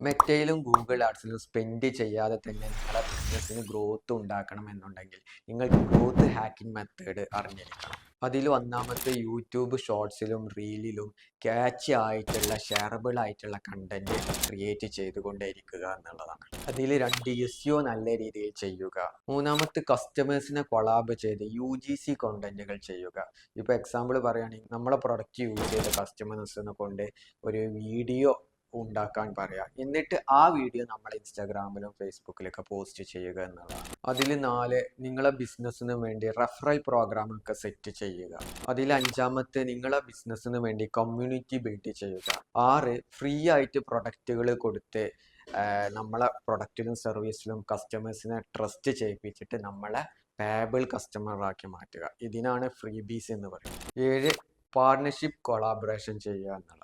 മെറ്റയിലും Google ആഡ്സിലും spend ചെയ്യാതെ തന്നെ നിങ്ങളെ ബിസിനസ്സിന് ഗ്രോത്ത് ഉണ്ടാക്കണം എന്നുണ്ടെങ്കിൽ നിങ്ങൾക്ക് ഗ്രോത്ത് ഹാക്കിംഗ് മെത്തേഡ് അറിഞ്ഞിരിക്കണം. അതിൽ ഒന്നാമത്തെ യൂട്യൂബ് ഷോർട്സിലും റീലിലും ക്യാച്ച് ആയിട്ടുള്ള ഷെയറബിൾ ആയിട്ടുള്ള കണ്ടന്റ് ക്രിയേറ്റ് ചെയ്തുകൊണ്ടേയിരിക്കുക എന്നുള്ളതാണ്. അതിൽ 2 SEO നല്ല രീതിയിൽ ചെയ്യുക. മൂന്നാമത്തെ കസ്റ്റമേഴ്സിനെ കൊളാബ് ചെയ്ത് UGC കോണ്ടന്റുകൾ ചെയ്യുക. ഇപ്പോൾ എക്സാമ്പിൾ പറയുകയാണെങ്കിൽ നമ്മളെ പ്രൊഡക്റ്റ് യൂസ് ചെയ്ത കസ്റ്റമേഴ്സിനെ കൊണ്ട് ഒരു വീഡിയോ ഉണ്ടാക്കാൻ പറയാം. എന്നിട്ട് ആ വീഡിയോ നമ്മൾ ഇൻസ്റ്റാഗ്രാമിലും ഫേസ്ബുക്കിലൊക്കെ പോസ്റ്റ് ചെയ്യുക എന്നുള്ളതാണ്. അതിൽ 4 നിങ്ങളെ ബിസിനസ്സിന് വേണ്ടി റെഫറൽ പ്രോഗ്രാം ഒക്കെ സെറ്റ് ചെയ്യുക. അതിൽ 5-മത്തെ നിങ്ങളെ ബിസിനസ്സിന് വേണ്ടി കമ്മ്യൂണിറ്റി ബിൽഡ് ചെയ്യുക. 6 ഫ്രീ ആയിട്ട് പ്രൊഡക്റ്റുകൾ കൊടുത്ത് നമ്മളെ പ്രൊഡക്റ്റിലും സർവീസിലും കസ്റ്റമേഴ്സിനെ ട്രസ്റ്റ് ചെയ്യിപ്പിച്ചിട്ട് നമ്മളെ പേബിൾ കസ്റ്റമറാക്കി മാറ്റുക. ഇതിനാണ് ഫ്രീ ബീസ് എന്ന് പറയുന്നത്. 7 പാർട്ണർഷിപ്പ് കൊളാബറേഷൻ ചെയ്യുക എന്നുള്ളത്.